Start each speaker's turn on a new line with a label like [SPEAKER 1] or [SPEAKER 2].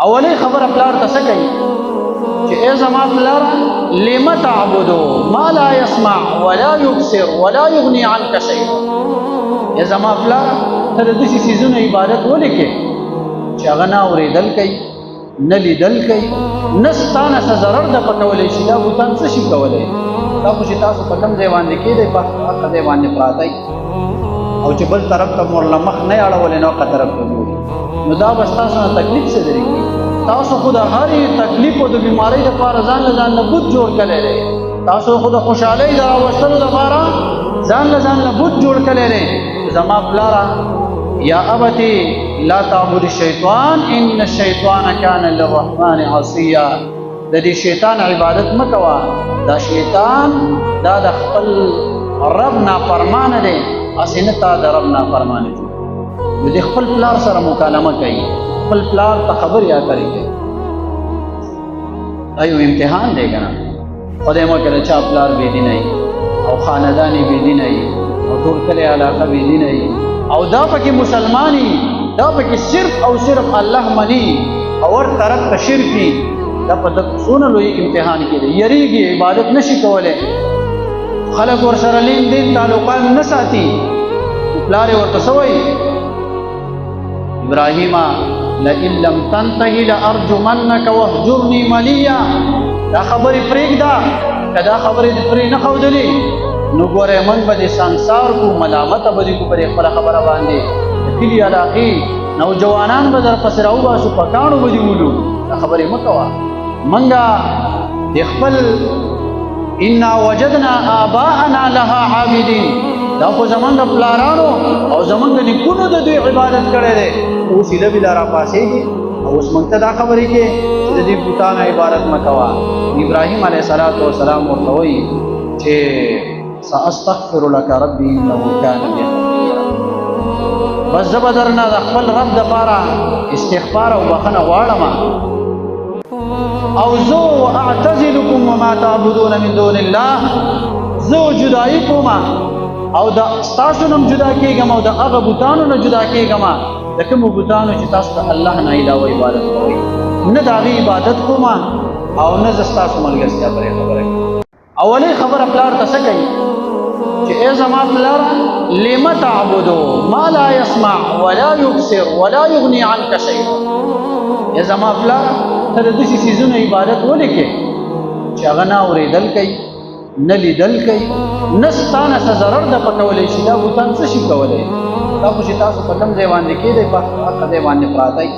[SPEAKER 1] اولی خبر پلار ته څه کوي چې ای زما پلار لم تعبدو ما لا يسمع ولا يبصر ولا يغني عنك شيئا. ای زما پلار ته د دې سيزونو عبادت ولې کې چې هغه نه اورېدل کوي نه لیدل کوي نه ستانه څه ضرر د پټولی شي. دا بوتان څه شي کولی؟ دا خو چې تاسو په کوم ځای باندې کېدی په هغه ځای باندې پراتی او چې بل طرف ته مورله مخ نه اړولی نو هغه طرف ته ګوري نو دا به ستاسو نه تکلیف څه درې کوي؟ تاسو خو د هرې تکلیف او د بیمارۍ دپاره ځان له ځان نه بوت جوړ کړی دی. تاسو خو د خوشحالۍ د راوستلو دپاره ځان له ځان نه بوت جوړ کړی دی. زما پلاره یا ابتی لا تعبد الشیطان ان الشیطان کان للرحمن عصیا. د دې شیطان عبادت مه کوه. دا شیطان دا د خپل رب نافرمانه دی، هسې نه تا د رب نافرمانه دی. نو د خپل پلار سره مکالمه کوي، خپل پلار ته خبرې اترې کوي. دا یو امتحان دی که نه؟ خدای مه کړه چا پلار بېدینه وي او خاندان یې بېدینه وي او ټول کلی علاقه بېدینه وي او دا پکې مسلمانی، دا پکې صرف او صرف الله مني او ور طرف ته شرک وي. دا په څونه لوی امتحان کې دی. یریږي، عبادت نشي کولی، خلک ورسره لین دین تعلقات نه ساتي. پلار یې ورته څه وایي؟ ابراهیم لئن لم تنتهي لارجمنك واهجرني مليا. دا خبرې پرېږده، که دا خبرې دې پرې نه ښودلې نو ګورئ موږ به دې سنګسار کړو، ملامته به دې کړو په دې خپله خبره باندې. د کلي علاقې نوجوانان به درپسې راوباسو، په کاڼو به دې ولو. دا خبرې مه کوه. موږ د خپل انا وجدنا آباءنا لها عابدین، دا خو زمونږ پلارانو او زمونږ نیکونو د دوی عبادت کړی دی. اوس یې بله راپاسېږي او اوس موږ ته دا خبرې کې چې د دې بوتانو عبادت مه کوه. ابراهیم علیه السلام ورته وایي چې ساستغفر لك ربي انه كان بي حفيظا. بس زه به درنه د خپل رب دپاره استغفار او بخښنه غواړم او زه واعتزلکم وما تعبدون من دون الله. زه جدایي کوم او د ستاسو نه جدا کېږم او د هغه بوتانو نه جدا کېږم د کومو بوتانو چې تاسو د الله نه علاوه عبادت کوئ. نه د هغې عبادت کوم او نه زه ستاسو ملګرتیا پرې خبره کوم. اولۍ خبره پلار ته څه کوي چې ای زما پلار لم تعبدو ما لا يسمع ولا يبصر ولا يغني عنك شيئا. ای زما پلار ته د داسې څیزونو عبادت ولې کې چې هغه نه اورېدل کوي نه لیدل کوي نه ستانه څه ضرر د پټولی شي. دا بوتان څه شي کولی؟ دا خو چې تاسو په کوم ځای باندې کېدی په هغه ځای باندې پراتی